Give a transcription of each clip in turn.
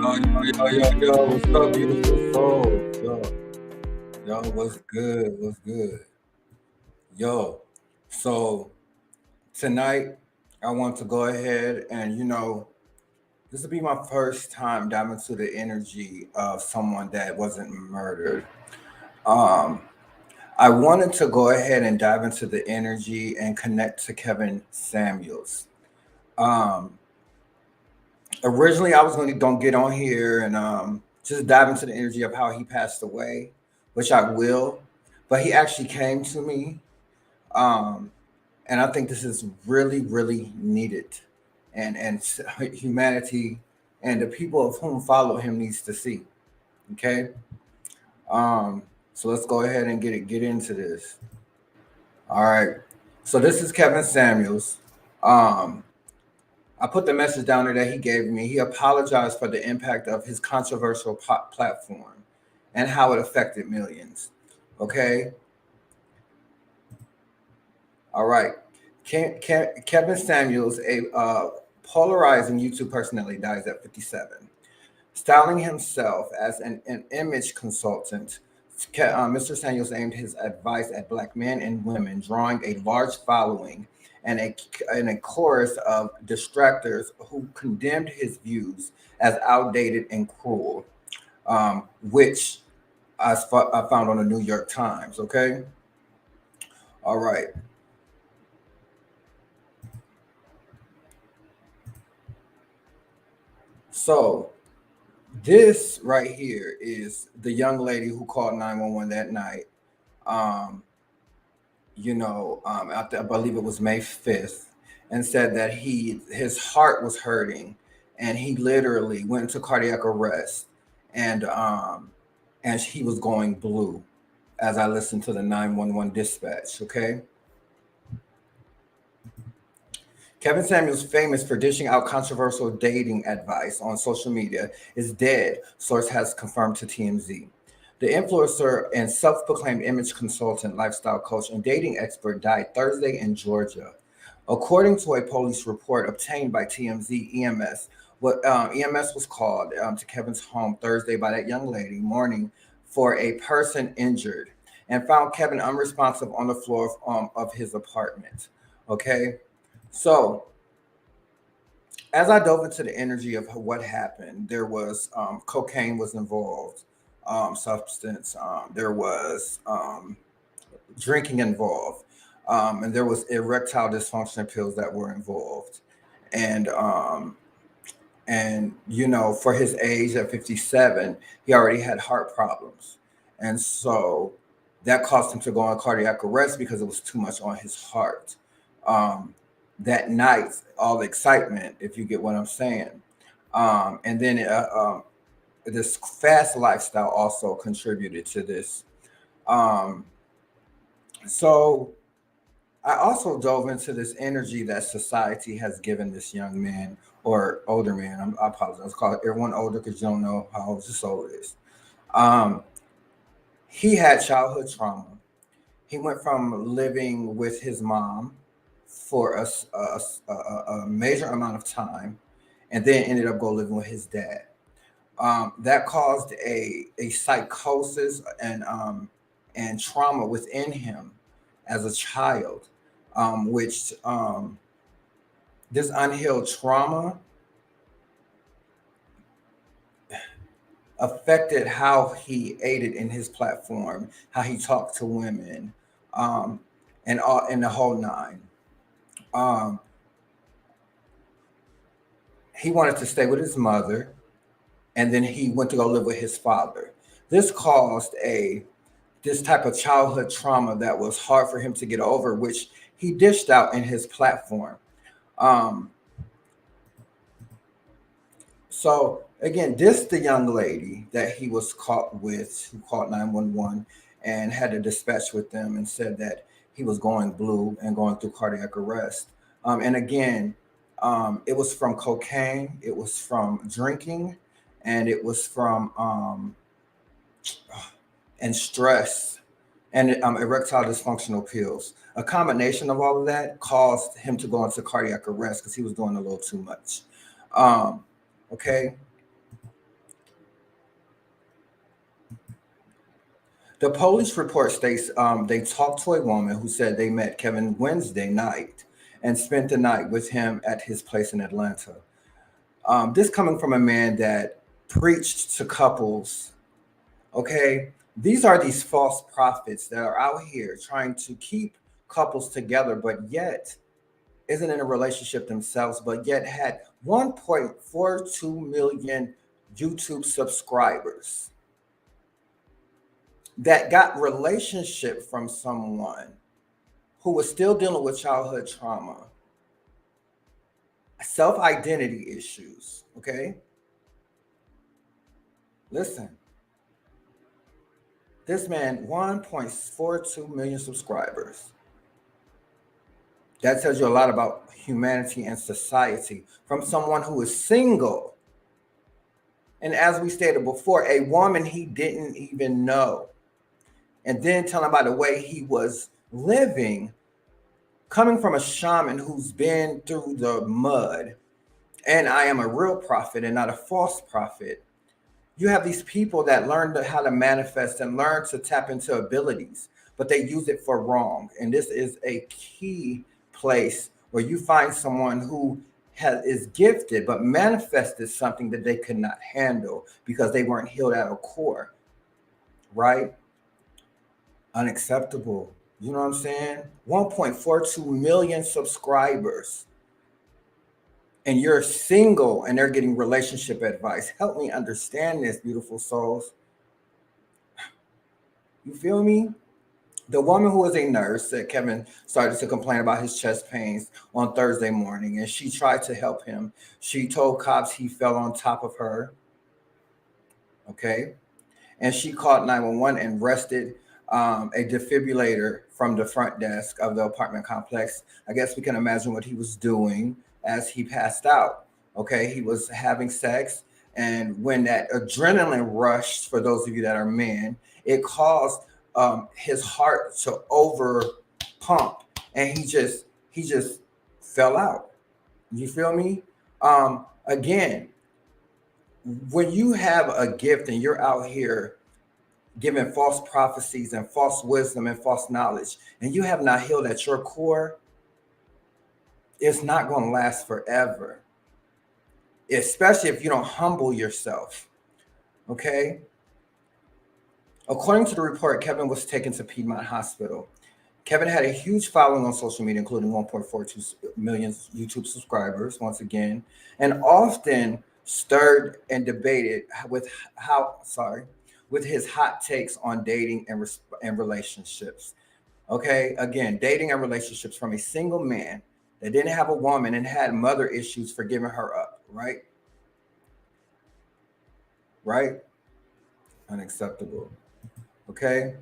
Yo, what's up, beautiful soul? What's good? What's good? Yo, so tonight I want to go ahead and, this will be my first time diving into the energy of someone that wasn't murdered. Um, I wanted to go ahead and dive into the energy and connect to Kevin Samuels. Um, Originally, I was going to get on here and just dive into the energy of how he passed away, which I will. But he actually came to me, um, and I think this is really, really needed, and humanity and the people of whom follow him needs to see. Okay, um, so let's go ahead and get into this. All right. So this is Kevin Samuels. Um, I put the message down there that he gave me. He apologized for the impact of his controversial platform and how it affected millions. Okay. All right. Kevin Samuels, a polarizing YouTube personality, dies at 57. Styling himself as an image consultant, Mr. Samuels aimed his advice at Black men and women, drawing a large following and a chorus of distractors who condemned his views as outdated and cruel, which I found on the New York Times. Okay. All right. So this right here is the young lady who called 911 that night. Um, I believe it was May 5th, and said that his heart was hurting, and he literally went into cardiac arrest, and he was going blue as I listened to the 911 dispatch. Okay. Kevin Samuels, famous for dishing out controversial dating advice on social media, is dead, source has confirmed to TMZ. The influencer and self proclaimed image consultant, lifestyle coach, and dating expert died Thursday in Georgia. According to a police report obtained by TMZ EMS, what EMS was called to Kevin's home Thursday by that young lady morning for a person injured and found Kevin unresponsive on the floor of his apartment. Okay. So, as I dove into the energy of what happened, there was cocaine was involved, substance. There was drinking involved, and there was erectile dysfunction pills that were involved, and for his age at 57, he already had heart problems, and so that caused him to go on cardiac arrest because it was too much on his heart. Um, that night, all the excitement, if you get what I'm saying, and then this fast lifestyle also contributed to this. Um, so I also dove into this energy that society has given this young man or older man. I apologize. I call everyone older because you don't know how old your soul is. Um, he had childhood trauma. He went from living with his mom for a major amount of time, and then ended up go living with his dad. That caused a psychosis and trauma within him as a child, which this unhealed trauma affected how he aided in his platform, how he talked to women, um, and the whole nine. Um, he wanted to stay with his mother, and then he went to go live with his father. This caused a this type of childhood trauma that was hard for him to get over, which he dished out in his platform. Um, so again, this the young lady that he was caught with, who called 911 and had a dispatch with them and said that he was going blue and going through cardiac arrest. And again, it was from cocaine, it was from drinking, and it was from and stress and erectile dysfunctional pills. A combination of all of that caused him to go into cardiac arrest because he was doing a little too much. Um, okay. The police report states they talked to a woman who said they met Kevin Wednesday night and spent the night with him at his place in Atlanta. This coming from a man that preached to couples. Okay, these are these false prophets that are out here trying to keep couples together, but yet isn't in a relationship themselves, but yet had 1.42 million YouTube subscribers that got relationship from someone who was still dealing with childhood trauma, self-identity issues. Okay, listen, this man 1.42 million subscribers. That tells you a lot about humanity and society from someone who is single. And as we stated before, a woman he didn't even know. And then telling about the way he was living, coming from a shaman who's been through the mud. And I am a real prophet and not a false prophet. You have these people that learn how to manifest and learn to tap into abilities, but they use it for wrong. And this is a key place where you find someone who is gifted but manifested something that they could not handle because they weren't healed at a core, right? Unacceptable. You know what I'm saying? 1.42 million subscribers, and you're single and they're getting relationship advice. Help me understand this, beautiful souls. You feel me? The woman who was a nurse said Kevin started to complain about his chest pains on Thursday morning, and she tried to help him. She told cops he fell on top of her. Okay. And she called 911 and arrested a defibrillator from the front desk of the apartment complex. I guess we can imagine what he was doing as he passed out. Okay. He was having sex. And when that adrenaline rushed, for those of you that are men, it caused his heart to over pump, and he just fell out. You feel me? Again, when you have a gift and you're out here giving false prophecies and false wisdom and false knowledge, and you have not healed at your core, it's not going to last forever, especially if you don't humble yourself. Okay. According to the report, Kevin was taken to Piedmont Hospital. Kevin had a huge following on social media, including 1.42 million YouTube subscribers, once again, and often stirred and debated with his hot takes on dating and relationships. Okay, again, dating and relationships from a single man that didn't have a woman and had mother issues for giving her up, right? Right? Unacceptable. Okay.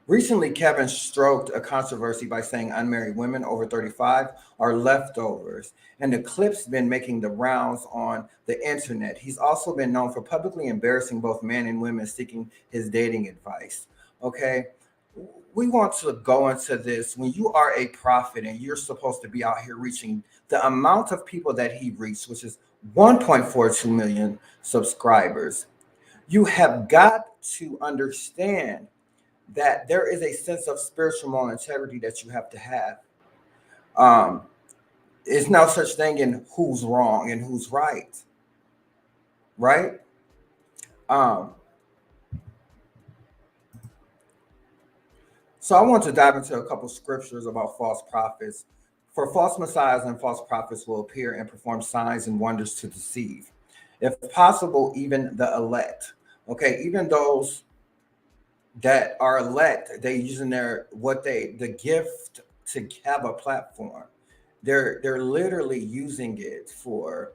Recently, Kevin stroked a controversy by saying unmarried women over 35 are leftovers, and the clip's been making the rounds on the internet. He's also been known for publicly embarrassing both men and women seeking his dating advice. Okay. We want to go into this. When you are a prophet and you're supposed to be out here reaching the amount of people that he reached, which is 1.42 million subscribers, you have got to understand that there is a sense of spiritual moral integrity that you have to have. It's no such thing in who's wrong and who's right, right? So I want to dive into a couple scriptures about false prophets. For false messiahs and false prophets will appear and perform signs and wonders to deceive, if possible, even the elect. Okay, even those that are elect, they using the gift to have a platform. They're literally using it for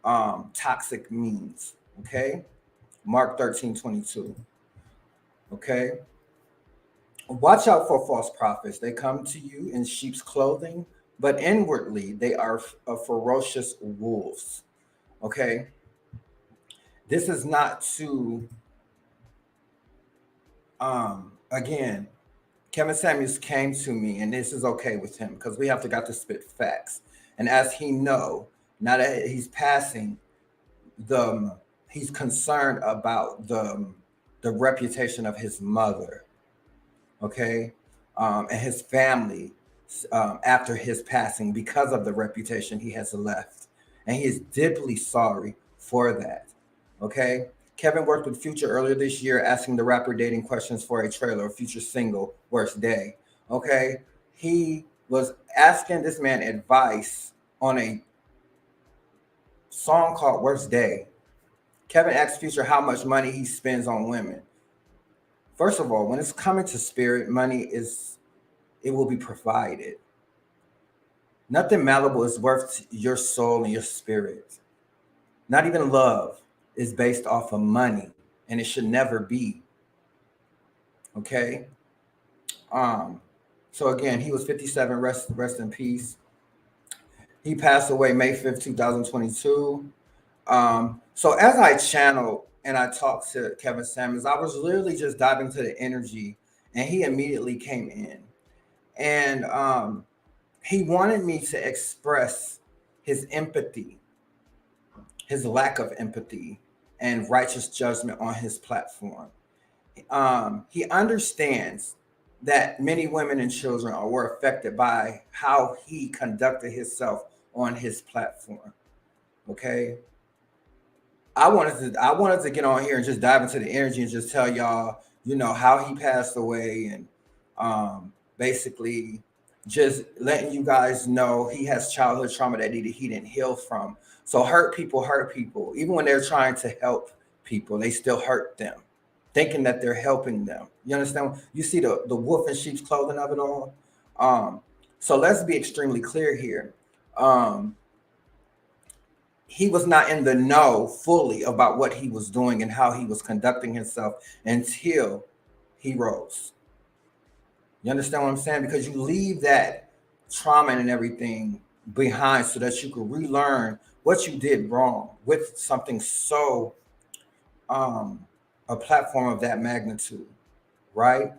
toxic means. Okay, Mark 13:22. Okay, watch out for false prophets. They come to you in sheep's clothing, but inwardly they are ferocious wolves. Okay, this is not to again, Kevin Samuels came to me, and this is okay with him because we have to got to spit facts. And as he know, now that he's passing, he's concerned about the reputation of his mother. okay, and his family after his passing because of the reputation he has left. And he is deeply sorry for that. Okay. Kevin worked with Future earlier this year, asking the rapper dating questions for a trailer of Future single, Worst Day. Okay. He was asking this man advice on a song called Worst Day. Kevin asked Future how much money he spends on women. First of all, when it's coming to spirit, money is, it will be provided. Nothing malleable is worth your soul and your spirit. Not even love is based off of money, and it should never be. Okay. Um. So again, he was 57. Rest in peace. He passed away May 5th, 2022. So as I channeled and I talked to Kevin Samuels, I was literally just diving into the energy, and he immediately came in, and he wanted me to express his empathy, his lack of empathy, and righteous judgment on his platform. He understands that many women and children were affected by how he conducted himself on his platform. Okay, I wanted to get on here and just dive into the energy and just tell y'all, how he passed away, and basically just letting you guys know he has childhood trauma that he didn't heal from. So hurt people hurt people. Even when they're trying to help people, they still hurt them, thinking that they're helping them. You understand? You see the wolf in sheep's clothing of it all. Um, so let's be extremely clear here. Um, he was not in the know fully about what he was doing and how he was conducting himself until he rose. You understand what I'm saying? Because you leave that trauma and everything behind so that you could relearn what you did wrong with something so um a platform of that magnitude, right?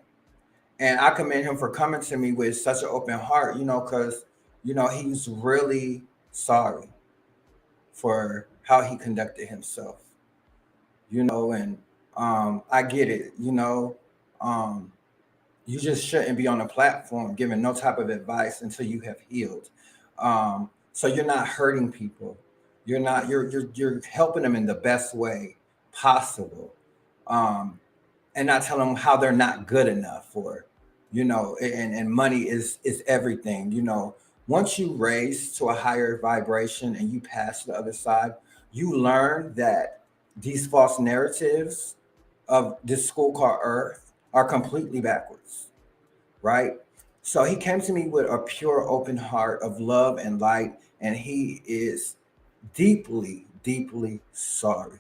And I commend him for coming to me with such an open heart, because he's really sorry for how he conducted himself, and I get it, um, you just shouldn't be on a platform giving no type of advice until you have healed. So you're not hurting people. You're helping them in the best way possible. Um, and not telling them how they're not good enough, or and money is everything. Once you raise to a higher vibration and you pass to the other side, you learn that these false narratives of this school called earth are completely backwards, right? So he came to me with a pure open heart of love and light, and he is deeply deeply sorry.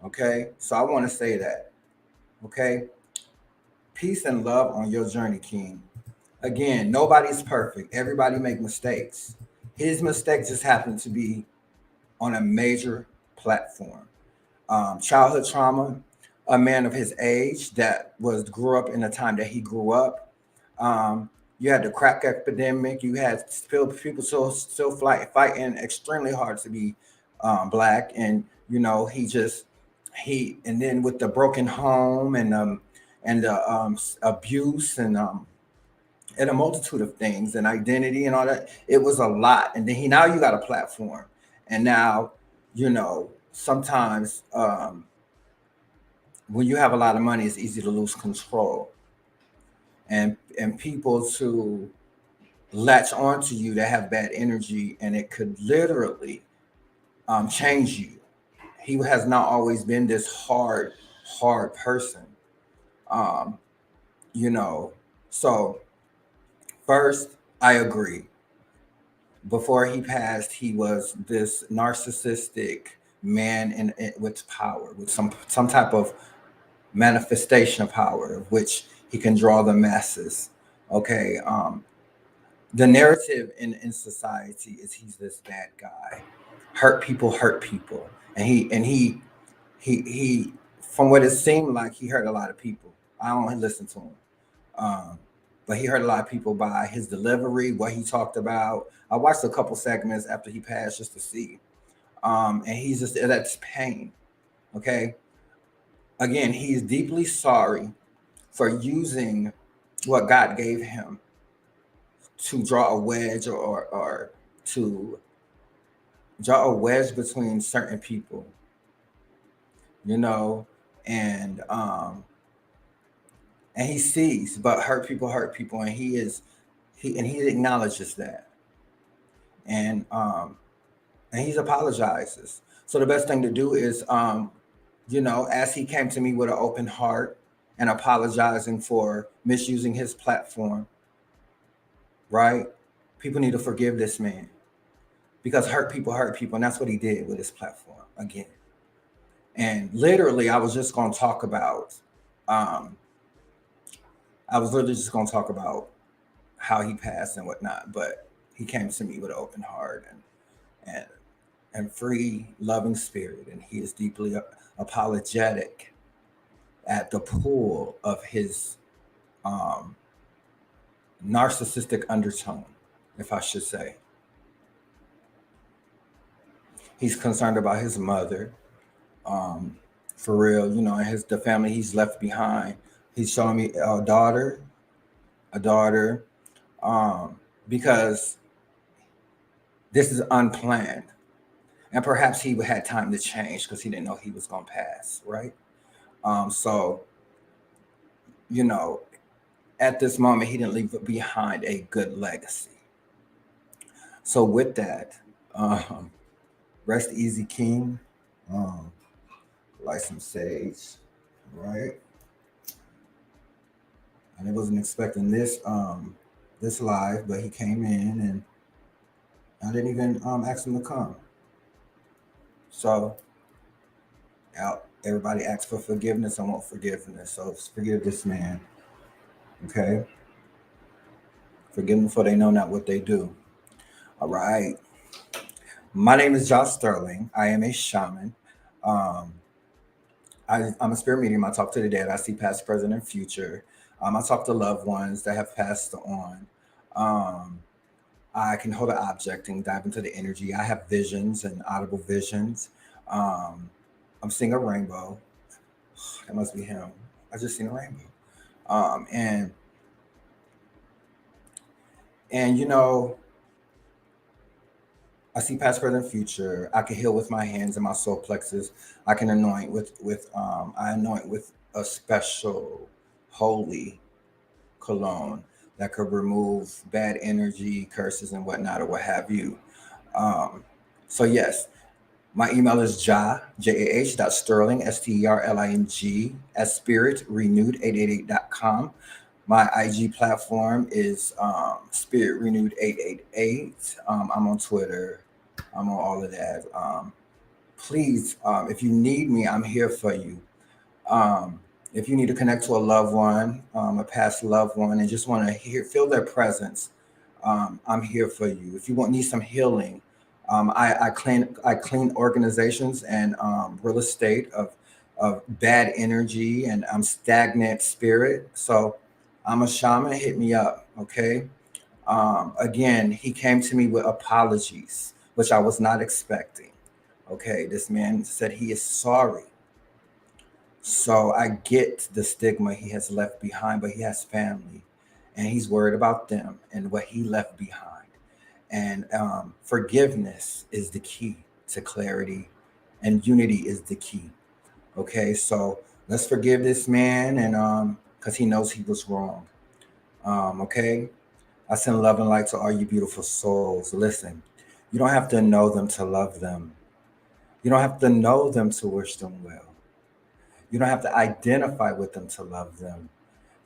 Okay, so I want to say that. Okay, peace and love on your journey, King. Again, nobody's perfect. Everybody make mistakes. His mistake just happened to be on a major platform. Childhood trauma, a man of his age that was grew up in the time that he grew up. You had the crack epidemic. You had still people still fighting extremely hard to be black, and he and then with the broken home and the abuse and a multitude of things and identity and all that. It was a lot. And then now you got a platform. And now, sometimes when you have a lot of money, it's easy to lose control. And people to latch onto you that have bad energy, and it could literally change you. He has not always been this hard person. Um, you know, so first, I agree. Before he passed, he was this narcissistic man with power, with some type of manifestation of power, of which he can draw the masses. Okay, the narrative in society is he's this bad guy, hurt people, and he from what it seemed like he hurt a lot of people. I don't listen to him. Um, but he hurt a lot of people by his delivery, what he talked about. I watched a couple segments after he passed just to see. And he's just that's pain. Okay. Again, he's deeply sorry for using. what God gave him to draw a wedge or to draw a wedge between certain people, you know, and um and he sees, but hurt people, and he acknowledges that, and and he apologizes. So the best thing to do is, as he came to me with an open heart and apologizing for misusing his platform, right? People need to forgive this man because hurt people, and that's what he did with his platform again. And literally, um, I was literally just going to talk about how he passed and whatnot, but he came to me with an open heart and and free, loving spirit, and he is deeply apologetic at the pull of his um, narcissistic undertone, if I should say. He's concerned about his mother, um, for real, and the family he's left behind. He's showing me a daughter, um, because this is unplanned, and perhaps he had time to change because he didn't know he was gonna pass, right? So you know, at this moment, he didn't leave behind a good legacy. So with that, um, rest easy, King. Um, Light some sage, right? And I wasn't expecting this live, but he came in, and I didn't even ask him to come. So out, everybody asks for forgiveness. I want forgiveness. So forgive this man, okay? Forgive them for they know not what they do. All right. My name is Josh Sterling. I am a shaman. Um, I'm a spirit medium. I talk to the dead. I see past, present, and future. I talk to loved ones that have passed on. Um, I can hold an object and dive into the energy. I have visions and audible visions. Um, I'm seeing a rainbow. That must be him. I just seen a rainbow. Um, and and I see past, present, future. I can heal with my hands and my soul plexus. I can anoint I anoint with a special holy cologne that could remove bad energy, curses, and whatnot, or what have you. Um, so yes, my email is Sterling, STERLING, at spiritrenewed888.com. My IG platform is Spirit Renewed 888. I'm on Twitter. I'm on all of that. Please, if you need me, I'm here for you. Um, if you need to connect to a loved one, a past loved one, and just want to feel their presence, I'm here for you. If you need some healing, I clean organizations and real estate of bad energy and stagnant spirit. So I'm a shaman. Hit me up, okay? Again, he came to me with apologies, which I was not expecting. Okay, this man said he is sorry. So I get the stigma he has left behind, but he has family, and he's worried about them and what he left behind. And forgiveness is the key to clarity, and unity is the key. Okay, so let's forgive this man, and because he knows he was wrong. Okay, I send love and light to all you beautiful souls. Listen, you don't have to know them to love them. You don't have to know them to wish them well. You don't have to identify with them to love them.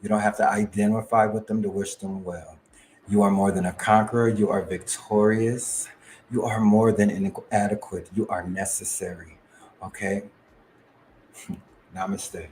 You don't have to identify with them to wish them well. You are more than a conqueror. You are victorious. You are more than inadequate. You are necessary. Okay? Namaste.